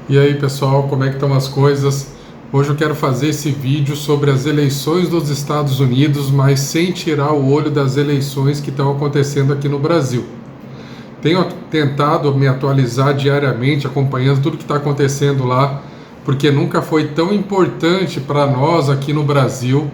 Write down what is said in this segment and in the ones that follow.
E aí pessoal, como é que estão as coisas? Hoje eu quero fazer esse vídeo sobre as eleições dos Estados Unidos, mas sem tirar o olho das eleições que estão acontecendo aqui no Brasil. Tenho tentado me atualizar diariamente, acompanhando tudo que está acontecendo lá, porque nunca foi tão importante para nós aqui no Brasil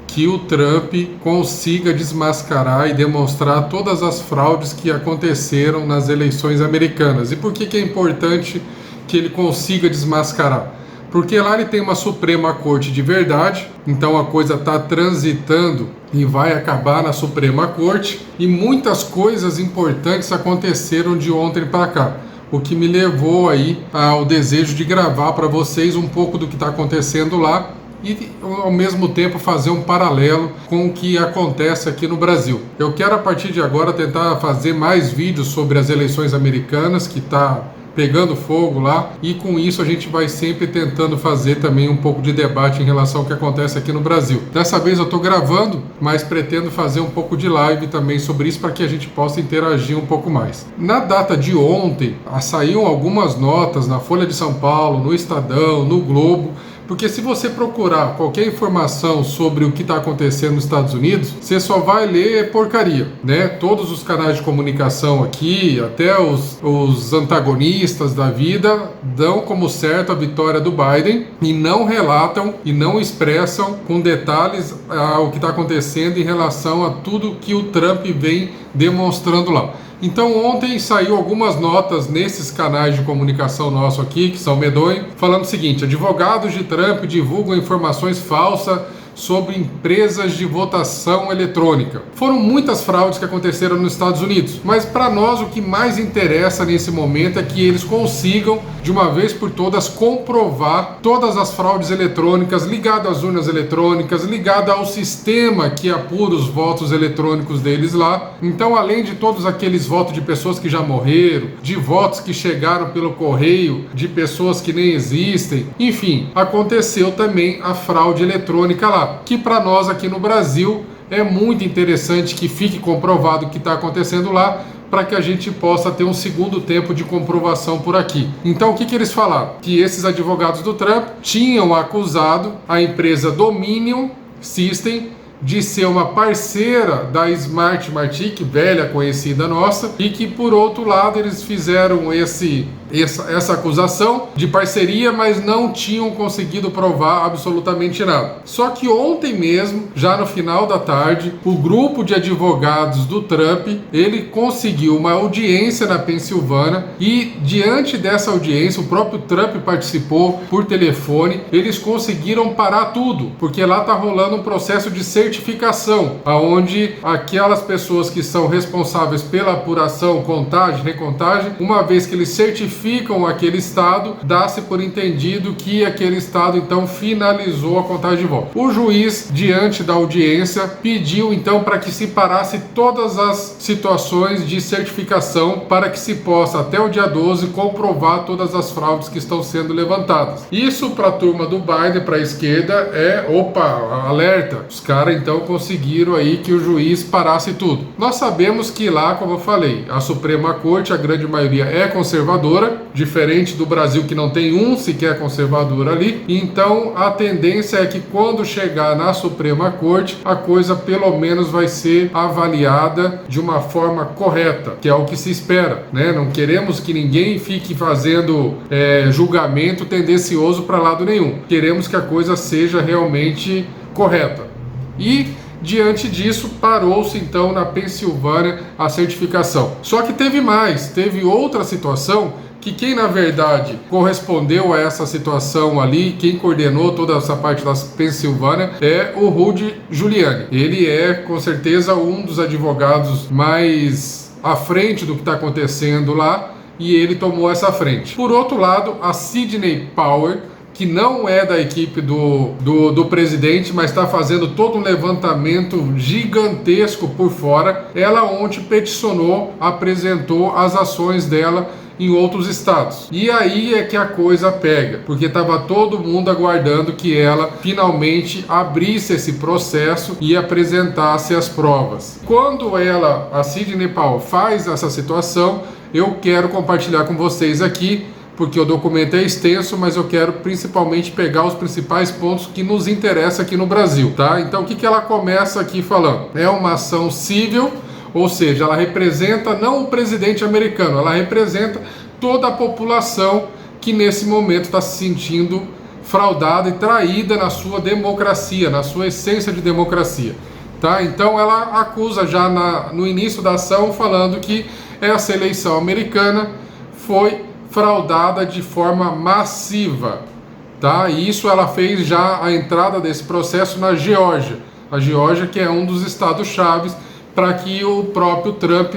que o Trump consiga desmascarar e demonstrar todas as fraudes que aconteceram nas eleições americanas. E por que é importante que ele consiga desmascarar? Porque lá ele tem uma Suprema Corte de verdade, então a coisa está transitando e vai acabar na Suprema Corte, e muitas coisas importantes aconteceram de ontem para cá, o que me levou aí ao desejo de gravar para vocês um pouco do que está acontecendo lá e ao mesmo tempo fazer um paralelo com o que acontece aqui no Brasil. Eu quero a partir de agora tentar fazer mais vídeos sobre as eleições americanas, que está pegando fogo lá, e com isso a gente vai sempre tentando fazer também um pouco de debate em relação ao que acontece aqui no Brasil. Dessa vez eu estou gravando, mas pretendo fazer um pouco de live também sobre isso para que a gente possa interagir um pouco mais. Na data de ontem, saíram algumas notas na Folha de São Paulo, no Estadão, no Globo, porque se você procurar qualquer informação sobre o que está acontecendo nos Estados Unidos, você só vai ler porcaria, né? Todos os canais de comunicação aqui, até os antagonistas da vida, dão como certo a vitória do Biden e não relatam e não expressam com detalhes o que está acontecendo em relação a tudo que o Trump vem demonstrando lá. Então ontem saiu algumas notas nesses canais de comunicação nosso aqui, que são medonhos, falando o seguinte: advogados de Trump divulgam informações falsas sobre empresas de votação eletrônica. Foram muitas fraudes que aconteceram nos Estados Unidos, mas para nós o que mais interessa nesse momento é que eles consigam, de uma vez por todas, comprovar todas as fraudes eletrônicas ligadas às urnas eletrônicas, ligadas ao sistema que apura os votos eletrônicos deles lá. Então, além de todos aqueles votos de pessoas que já morreram, de votos que chegaram pelo correio, de pessoas que nem existem, enfim, aconteceu também a fraude eletrônica lá, que para nós aqui no Brasil é muito interessante que fique comprovado o que está acontecendo lá, para que a gente possa ter um segundo tempo de comprovação por aqui. Então o que eles falaram? Que esses advogados do Trump tinham acusado a empresa Dominion System de ser uma parceira da Smart Matic, velha conhecida nossa, e que por outro lado eles fizeram essa acusação de parceria, mas não tinham conseguido provar absolutamente nada. Só que ontem mesmo, já no final da tarde, o grupo de advogados do Trump, ele conseguiu uma audiência na Pensilvânia, e diante dessa audiência, o próprio Trump participou por telefone. Eles conseguiram parar tudo, porque lá está rolando um processo de certificação, aonde aquelas pessoas que são responsáveis pela apuração, contagem, recontagem, uma vez que eles certificam aquele estado, dá-se por entendido que aquele estado então finalizou a contagem de votos. O juiz, diante da audiência, pediu então para que se parasse todas as situações de certificação, para que se possa até o dia 12 comprovar todas as fraudes que estão sendo levantadas. Isso para a turma do Biden, para a esquerda, é alerta. Os caras então conseguiram aí que o juiz parasse tudo. Nós sabemos que lá, como eu falei, a Suprema Corte, a grande maioria é conservadora, diferente do Brasil, que não tem um sequer conservador ali. Então a tendência é que quando chegar na Suprema Corte, a coisa pelo menos vai ser avaliada de uma forma correta, que é o que se espera, né? Não queremos que ninguém fique fazendo julgamento tendencioso para lado nenhum. Queremos que a coisa seja realmente correta. E diante disso, parou-se então na Pensilvânia a certificação. Só que teve outra situação, que quem na verdade correspondeu a essa situação ali, quem coordenou toda essa parte da Pensilvânia, é o Rudy Giuliani. Ele é com certeza um dos advogados mais à frente do que está acontecendo lá, e ele tomou essa frente. Por outro lado, a Sidney Powell, que não é da equipe do presidente, mas está fazendo todo um levantamento gigantesco por fora, ela ontem peticionou, apresentou as ações dela em outros estados. E aí é que a coisa pega, porque estava todo mundo aguardando que ela finalmente abrisse esse processo e apresentasse as provas. Quando a Sidney Powell, faz essa situação, eu quero compartilhar com vocês aqui porque o documento é extenso, mas eu quero principalmente pegar os principais pontos que nos interessam aqui no Brasil, tá? Então o que ela começa aqui falando? É uma ação civil, ou seja, ela representa não o presidente americano, ela representa toda a população que nesse momento está se sentindo fraudada e traída na sua democracia, na sua essência de democracia. Tá? Então ela acusa já no início da ação, falando que essa eleição americana foi fraudada de forma massiva. Tá? E isso ela fez já a entrada desse processo na Geórgia. A Geórgia, que é um dos estados-chave para que o próprio Trump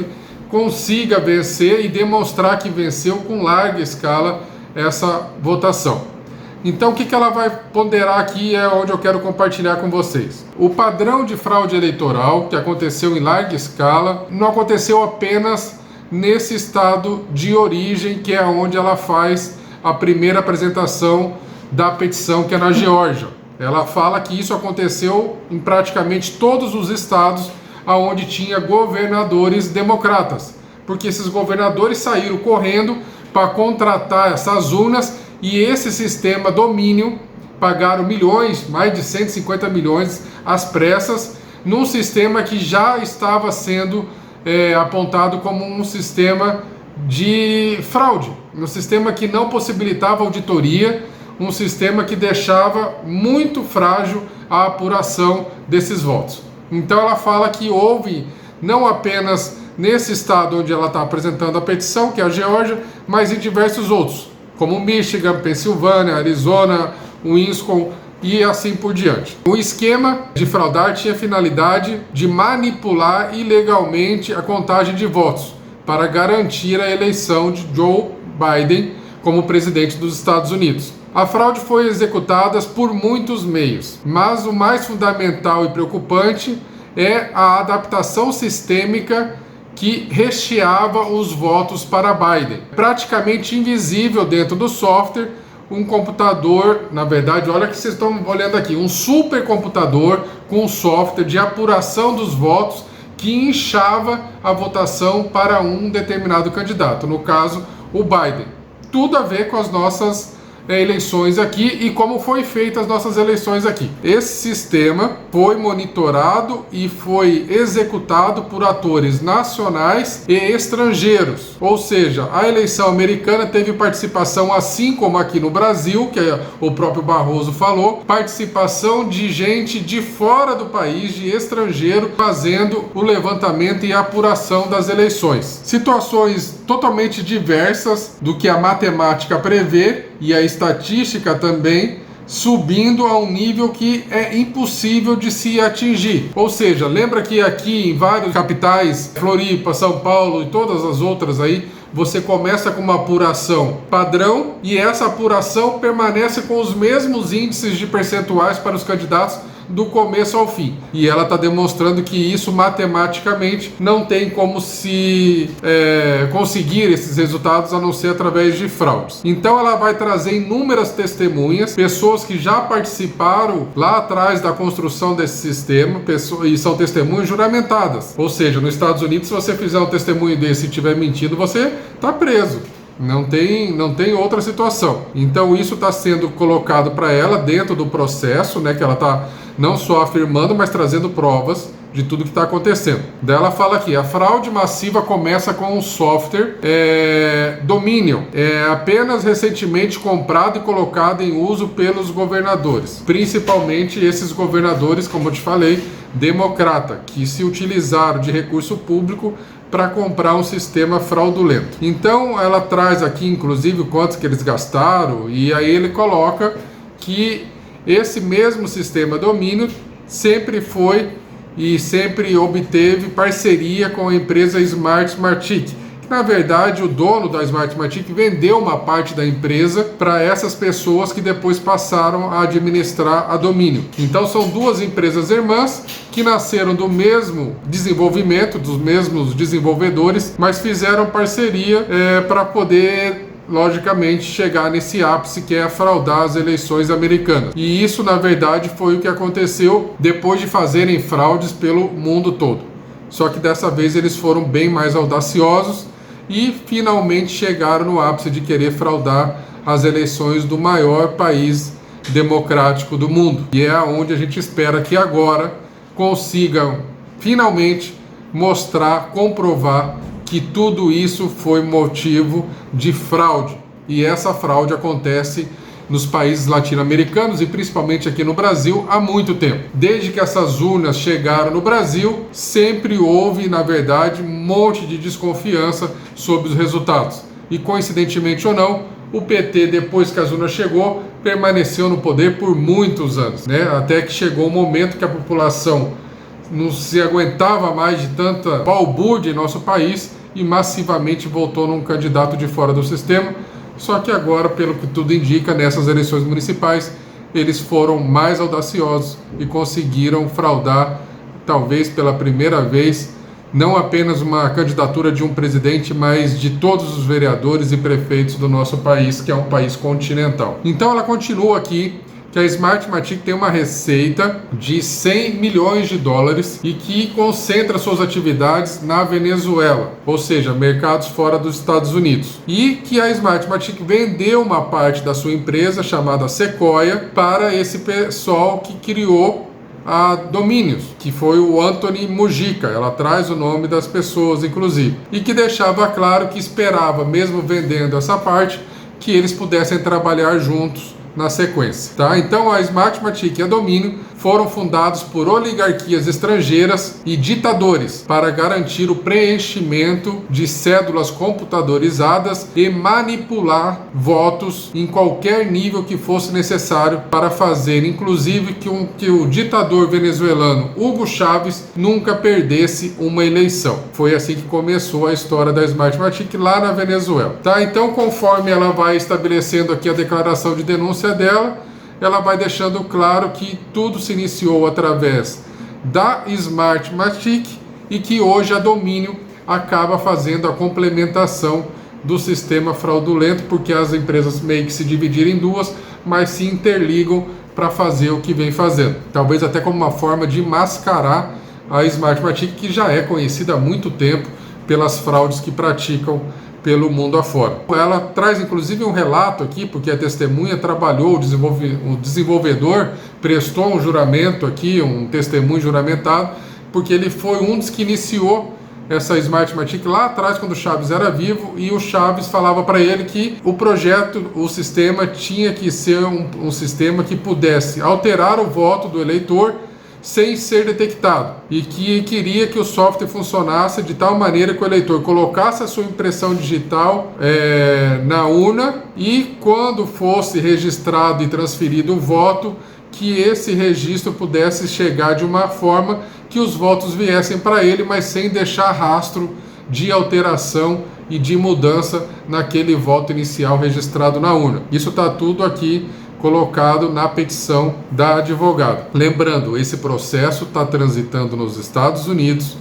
consiga vencer e demonstrar que venceu com larga escala essa votação. Então o que ela vai ponderar aqui é onde eu quero compartilhar com vocês. O padrão de fraude eleitoral que aconteceu em larga escala não aconteceu apenas nesse estado de origem, que é onde ela faz a primeira apresentação da petição, que é na Geórgia. Ela fala que isso aconteceu em praticamente todos os estados onde tinha governadores democratas, porque esses governadores saíram correndo para contratar essas urnas. E esse sistema domínio pagaram milhões, mais de 150 milhões às pressas, num sistema que já estava sendo apontado como um sistema de fraude, um sistema que não possibilitava auditoria, um sistema que deixava muito frágil a apuração desses votos. Então ela fala que houve, não apenas nesse estado onde ela está apresentando a petição, que é a Geórgia, mas em diversos outros, como Michigan, Pensilvânia, Arizona, Wisconsin e assim por diante. O esquema de fraudar tinha a finalidade de manipular ilegalmente a contagem de votos para garantir a eleição de Joe Biden como presidente dos Estados Unidos. A fraude foi executada por muitos meios, mas o mais fundamental e preocupante é a adaptação sistêmica que recheava os votos para Biden. Praticamente invisível dentro do software, um computador, na verdade, olha que vocês estão olhando aqui, um supercomputador com software de apuração dos votos que inchava a votação para um determinado candidato, no caso, o Biden. Tudo a ver com as nossas eleições aqui e como foi feita as nossas eleições aqui. Esse sistema foi monitorado e foi executado por atores nacionais e estrangeiros. Ou seja, a eleição americana teve participação, assim como aqui no Brasil, que o próprio Barroso falou, participação de gente de fora do país, de estrangeiro, fazendo o levantamento e a apuração das eleições. Situações totalmente diversas do que a matemática prevê e a estatística também, subindo a um nível que é impossível de se atingir. Ou seja, lembra que aqui em várias capitais, Floripa, São Paulo e todas as outras aí, você começa com uma apuração padrão e essa apuração permanece com os mesmos índices de percentuais para os candidatos do começo ao fim. E ela está demonstrando que isso matematicamente não tem como se conseguir esses resultados a não ser através de fraudes. Então ela vai trazer inúmeras testemunhas, pessoas que já participaram lá atrás da construção desse sistema, e são testemunhas juramentadas. Ou seja, nos Estados Unidos, se você fizer um testemunho desse e estiver mentindo, você está preso. Não tem outra situação. Então isso está sendo colocado para ela dentro do processo, né, que ela está não só afirmando, mas trazendo provas de tudo que está acontecendo. Daí ela fala aqui, a fraude massiva começa com um software Dominion, apenas recentemente comprado e colocado em uso pelos governadores, principalmente esses governadores, como eu te falei, democrata, que se utilizaram de recurso público para comprar um sistema fraudulento. Então ela traz aqui inclusive quantos que eles gastaram, e aí ele coloca que esse mesmo sistema Domínio sempre foi e sempre obteve parceria com a empresa Smartmatic, que na verdade o dono da Smartmatic vendeu uma parte da empresa para essas pessoas que depois passaram a administrar a Domínio. Então são duas empresas irmãs que nasceram do mesmo desenvolvimento, dos mesmos desenvolvedores, mas fizeram parceria para poder, logicamente, chegar nesse ápice que é fraudar as eleições americanas. E isso, na verdade, foi o que aconteceu depois de fazerem fraudes pelo mundo todo. Só que dessa vez eles foram bem mais audaciosos e finalmente chegaram no ápice de querer fraudar as eleições do maior país democrático do mundo. E é onde a gente espera que agora consigam finalmente mostrar, comprovar que tudo isso foi motivo de fraude. E essa fraude acontece nos países latino-americanos e principalmente aqui no Brasil há muito tempo. Desde que essas urnas chegaram no Brasil, sempre houve, na verdade, um monte de desconfiança sobre os resultados. E coincidentemente ou não, o PT, depois que as urnas chegou, permaneceu no poder por muitos anos, né? Até que chegou o momento que a população não se aguentava mais de tanta balbúrdia em nosso país e massivamente votou num candidato de fora do sistema. Só que agora, pelo que tudo indica, nessas eleições municipais, eles foram mais audaciosos e conseguiram fraudar, talvez pela primeira vez, não apenas uma candidatura de um presidente, mas de todos os vereadores e prefeitos do nosso país, que é um país continental. Então ela continua aqui, que a Smartmatic tem uma receita de 100 milhões de dólares e que concentra suas atividades na Venezuela, ou seja, mercados fora dos Estados Unidos. E que a Smartmatic vendeu uma parte da sua empresa, chamada Sequoia, para esse pessoal que criou a Domínios, que foi o Anthony Mujica. Ela traz o nome das pessoas, inclusive. E que deixava claro que esperava, mesmo vendendo essa parte, que eles pudessem trabalhar juntos na sequência, tá? Então a Smartmatic e a Domínio foram fundados por oligarquias estrangeiras e ditadores para garantir o preenchimento de cédulas computadorizadas e manipular votos em qualquer nível que fosse necessário para fazer, inclusive que o ditador venezuelano Hugo Chávez nunca perdesse uma eleição. Foi assim que começou a história da Smartmatic lá na Venezuela, tá? Então, conforme ela vai estabelecendo aqui a declaração de denúncia dela, ela vai deixando claro que tudo se iniciou através da Smartmatic e que hoje a Domínio acaba fazendo a complementação do sistema fraudulento, porque as empresas meio que se dividiram em duas, mas se interligam para fazer o que vem fazendo. Talvez até como uma forma de mascarar a Smartmatic, que já é conhecida há muito tempo pelas fraudes que praticam pelo mundo afora. Ela traz inclusive um relato aqui, porque a testemunha trabalhou, o desenvolvedor prestou um juramento aqui, um testemunho juramentado, porque ele foi um dos que iniciou essa Smartmatic lá atrás, quando o Chávez era vivo, e o Chávez falava para ele que o projeto, o sistema tinha que ser um sistema que pudesse alterar o voto do eleitor sem ser detectado, e que queria que o software funcionasse de tal maneira que o eleitor colocasse a sua impressão digital na urna, e quando fosse registrado e transferido o voto, que esse registro pudesse chegar de uma forma que os votos viessem para ele, mas sem deixar rastro de alteração e de mudança naquele voto inicial registrado na urna. Isso está tudo aqui colocado na petição da advogada. Lembrando, esse processo está transitando nos Estados Unidos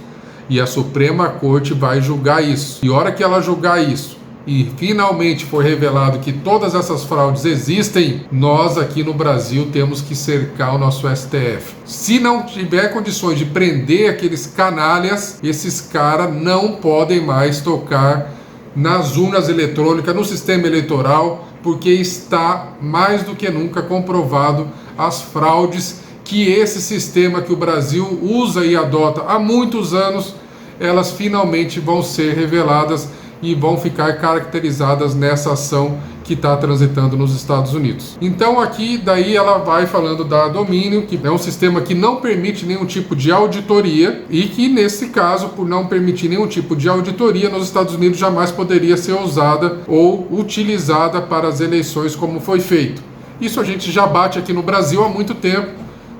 e a Suprema Corte vai julgar isso. E a hora que ela julgar isso e finalmente for revelado que todas essas fraudes existem, nós aqui no Brasil temos que cercar o nosso STF. Se não tiver condições de prender aqueles canalhas, esses caras não podem mais tocar nas urnas eletrônicas, no sistema eleitoral, porque está mais do que nunca comprovado as fraudes que esse sistema que o Brasil usa e adota há muitos anos, elas finalmente vão ser reveladas e vão ficar caracterizadas nessa ação que está transitando nos Estados Unidos. Então aqui daí ela vai falando da Domínio, que é um sistema que não permite nenhum tipo de auditoria e que nesse caso, por não permitir nenhum tipo de auditoria, nos Estados Unidos jamais poderia ser usada ou utilizada para as eleições como foi feito. Isso a gente já bate aqui no Brasil há muito tempo,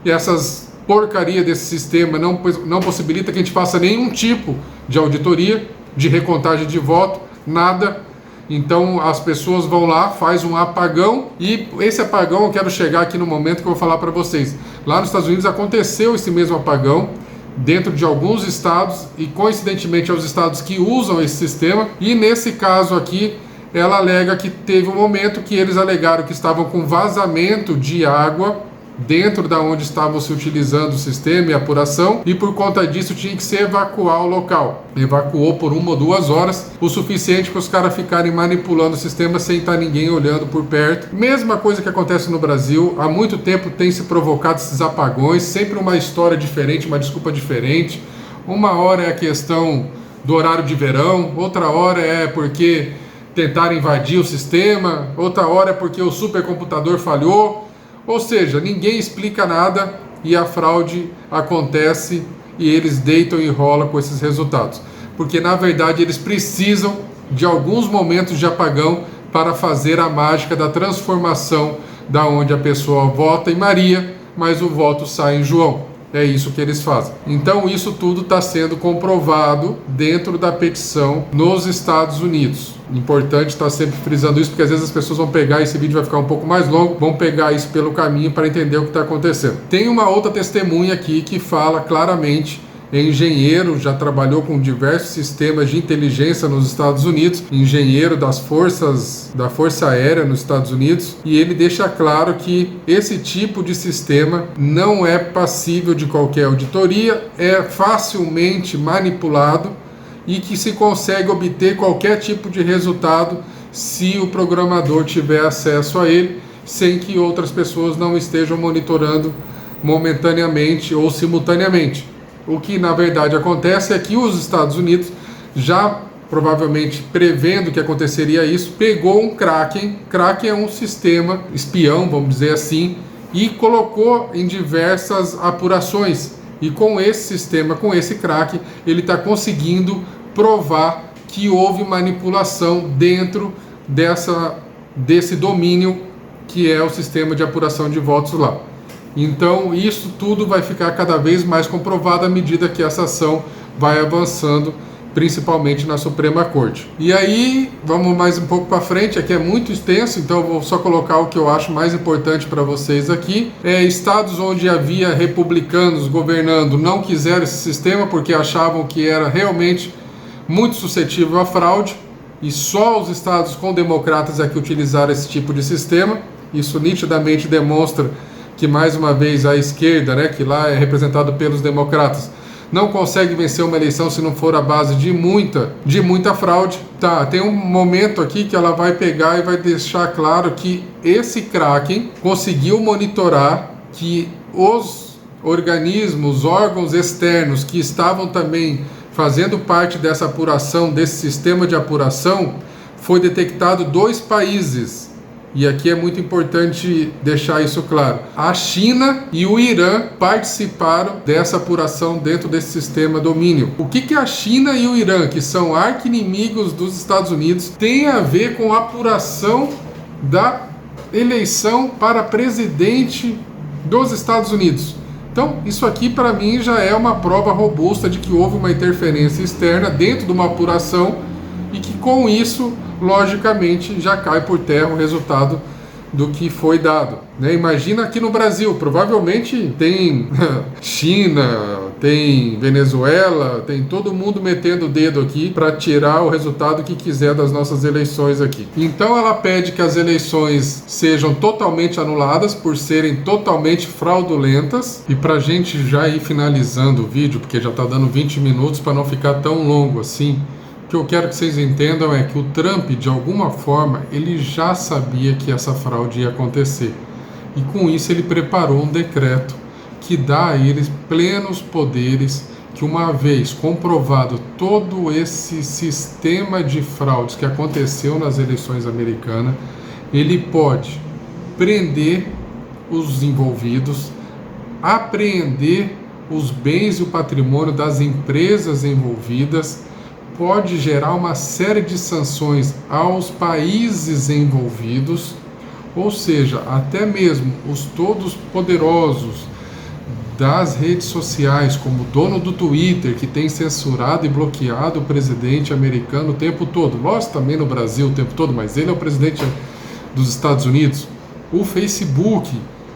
e essas porcaria desse sistema não possibilita que a gente faça nenhum tipo de auditoria, de recontagem de voto, nada. Então as pessoas vão lá, faz um apagão, e esse apagão eu quero chegar aqui no momento que eu vou falar para vocês. Lá nos Estados Unidos aconteceu esse mesmo apagão dentro de alguns estados, e coincidentemente aos estados que usam esse sistema, e nesse caso aqui ela alega que teve um momento que eles alegaram que estavam com vazamento de água dentro da onde estavam se utilizando o sistema e a apuração, e por conta disso tinha que se evacuar o local. Evacuou por 1 ou 2 horas, o suficiente para os caras ficarem manipulando o sistema sem estar ninguém olhando por perto. Mesma coisa que acontece no Brasil, há muito tempo tem se provocado esses apagões, sempre uma história diferente, uma desculpa diferente. Uma hora é a questão do horário de verão, outra hora é porque tentaram invadir o sistema, outra hora é porque o supercomputador falhou. Ou seja, ninguém explica nada e a fraude acontece e eles deitam e rolam com esses resultados. Porque na verdade eles precisam de alguns momentos de apagão para fazer a mágica da transformação da onde a pessoa vota em Maria, mas o voto sai em João. É isso que eles fazem. Então isso tudo está sendo comprovado dentro da petição nos Estados Unidos. Importante estar sempre frisando isso, porque às vezes as pessoas vão pegar, esse vídeo vai ficar um pouco mais longo, vão pegar isso pelo caminho para entender o que está acontecendo. Tem uma outra testemunha aqui que fala claramente, é engenheiro, já trabalhou com diversos sistemas de inteligência nos Estados Unidos, engenheiro da Força Aérea nos Estados Unidos, e ele deixa claro que esse tipo de sistema não é passível de qualquer auditoria, é facilmente manipulado e que se consegue obter qualquer tipo de resultado se o programador tiver acesso a ele, sem que outras pessoas não estejam monitorando momentaneamente ou simultaneamente. O que na verdade acontece é que os Estados Unidos, já provavelmente prevendo que aconteceria isso, pegou um Kraken. Kraken é um sistema espião, vamos dizer assim, e colocou em diversas apurações. E com esse sistema, com esse Kraken, ele está conseguindo provar que houve manipulação dentro desse domínio que é o sistema de apuração de votos lá. Então isso tudo vai ficar cada vez mais comprovado à medida que essa ação vai avançando, principalmente na Suprema Corte. E aí, vamos mais um pouco para frente, aqui é muito extenso, então eu vou só colocar o que eu acho mais importante para vocês aqui. Estados onde havia republicanos governando não quiseram esse sistema porque achavam que era realmente muito suscetível à fraude, e só os estados com democratas é que utilizaram esse tipo de sistema. Isso nitidamente demonstra que mais uma vez a esquerda, que lá é representada pelos democratas, não consegue vencer uma eleição se não for à base de muita fraude. Tá, tem um momento aqui que ela vai pegar e vai deixar claro que esse Kraken conseguiu monitorar que os organismos, órgãos externos que estavam também fazendo parte dessa apuração, desse sistema de apuração, foi detectado 2 países. E aqui é muito importante deixar isso claro. A China e o Irã participaram dessa apuração dentro desse sistema domínio. O que a China e o Irã, que são arqui-inimigos dos Estados Unidos, têm a ver com a apuração da eleição para presidente dos Estados Unidos? Então, isso aqui para mim já é uma prova robusta de que houve uma interferência externa dentro de uma apuração e que com isso, logicamente, já cai por terra o resultado do que foi dado. Imagina aqui no Brasil, provavelmente tem China, tem Venezuela, tem todo mundo metendo o dedo aqui para tirar o resultado que quiser das nossas eleições aqui. Então ela pede que as eleições sejam totalmente anuladas por serem totalmente fraudulentas. E para a gente já ir finalizando o vídeo, porque já está dando 20 minutos para não ficar tão longo assim, o que eu quero que vocês entendam é que o Trump, de alguma forma, ele já sabia que essa fraude ia acontecer. E com isso ele preparou um decreto que dá a eles plenos poderes, que uma vez comprovado todo esse sistema de fraudes que aconteceu nas eleições americanas, ele pode prender os envolvidos, apreender os bens e o patrimônio das empresas envolvidas, pode gerar uma série de sanções aos países envolvidos, ou seja, até mesmo os todos poderosos das redes sociais, como o dono do Twitter, que tem censurado e bloqueado o presidente americano o tempo todo, nós também no Brasil o tempo todo, mas ele é o presidente dos Estados Unidos. O Facebook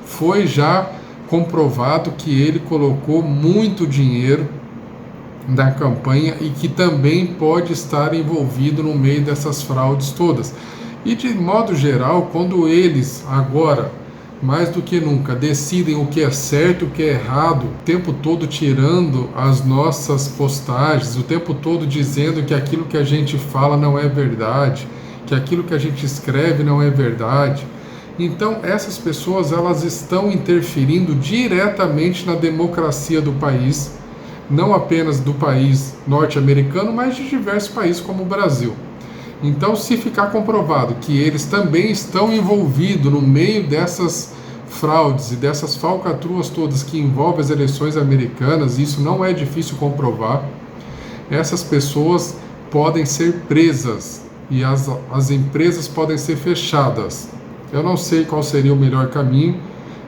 foi já comprovado que ele colocou muito dinheiro da campanha e que também pode estar envolvido no meio dessas fraudes todas. E de modo geral, quando eles agora mais do que nunca, decidem o que é certo e o que é errado, o tempo todo tirando as nossas postagens, o tempo todo dizendo que aquilo que a gente fala não é verdade, que aquilo que a gente escreve não é verdade. Então essas pessoas, elas estão interferindo diretamente na democracia do país, não apenas do país norte-americano, mas de diversos países como o Brasil. Então, se ficar comprovado que eles também estão envolvidos no meio dessas fraudes e dessas falcatruas todas que envolvem as eleições americanas, isso não é difícil comprovar, essas pessoas podem ser presas e as empresas podem ser fechadas. Eu não sei qual seria o melhor caminho,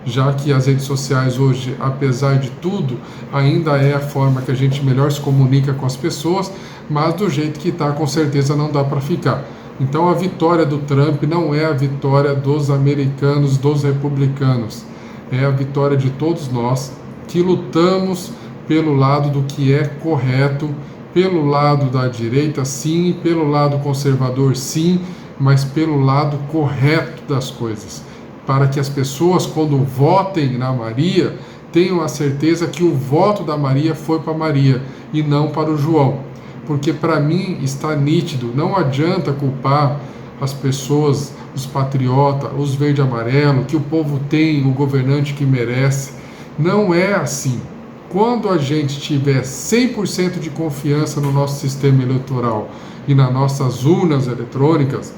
já que as redes sociais hoje, apesar de tudo, ainda é a forma que a gente melhor se comunica com as pessoas, mas do jeito que está, com certeza não dá para ficar. Então a vitória do Trump não é a vitória dos americanos, dos republicanos, é a vitória de todos nós que lutamos pelo lado do que é correto, pelo lado da direita sim, pelo lado conservador sim, mas pelo lado correto das coisas, para que as pessoas, quando votem na Maria, tenham a certeza que o voto da Maria foi para Maria e não para o João. Porque para mim está nítido, não adianta culpar as pessoas, os patriotas, os verde e amarelo, que o povo tem o governante que merece. Não é assim. Quando a gente tiver 100% de confiança no nosso sistema eleitoral e nas nossas urnas eletrônicas,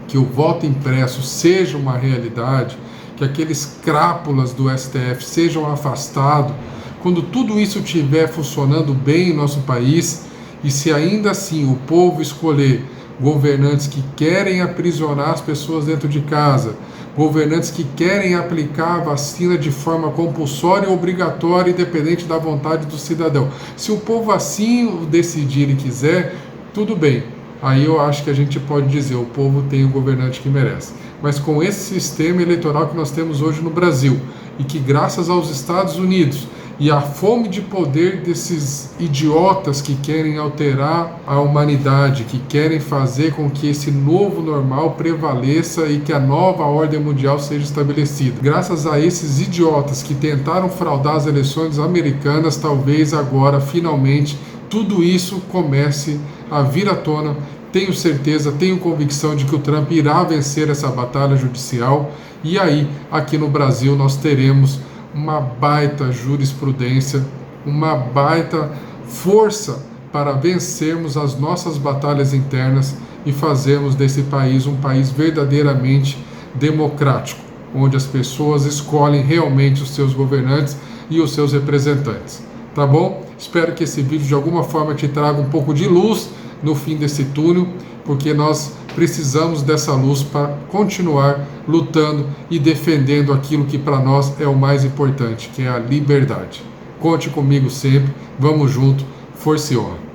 que o voto impresso seja uma realidade, que aqueles crápulas do STF sejam afastados, quando tudo isso estiver funcionando bem em nosso país, e se ainda assim o povo escolher governantes que querem aprisionar as pessoas dentro de casa, governantes que querem aplicar a vacina de forma compulsória e obrigatória, independente da vontade do cidadão, se o povo assim decidir e quiser, tudo bem. Aí eu acho que a gente pode dizer, o povo tem o governante que merece. Mas com esse sistema eleitoral que nós temos hoje no Brasil, e que graças aos Estados Unidos e à fome de poder desses idiotas que querem alterar a humanidade, que querem fazer com que esse novo normal prevaleça e que a nova ordem mundial seja estabelecida. Graças a esses idiotas que tentaram fraudar as eleições americanas, talvez agora, finalmente, tudo isso comece a vir à tona. Tenho certeza, tenho convicção de que o Trump irá vencer essa batalha judicial e aí, aqui no Brasil, nós teremos uma baita jurisprudência, uma baita força para vencermos as nossas batalhas internas e fazermos desse país um país verdadeiramente democrático, onde as pessoas escolhem realmente os seus governantes e os seus representantes. Tá bom? Espero que esse vídeo de alguma forma te traga um pouco de luz no fim desse túnel, porque nós precisamos dessa luz para continuar lutando e defendendo aquilo que para nós é o mais importante, que é a liberdade. Conte comigo sempre, vamos junto, força e honra.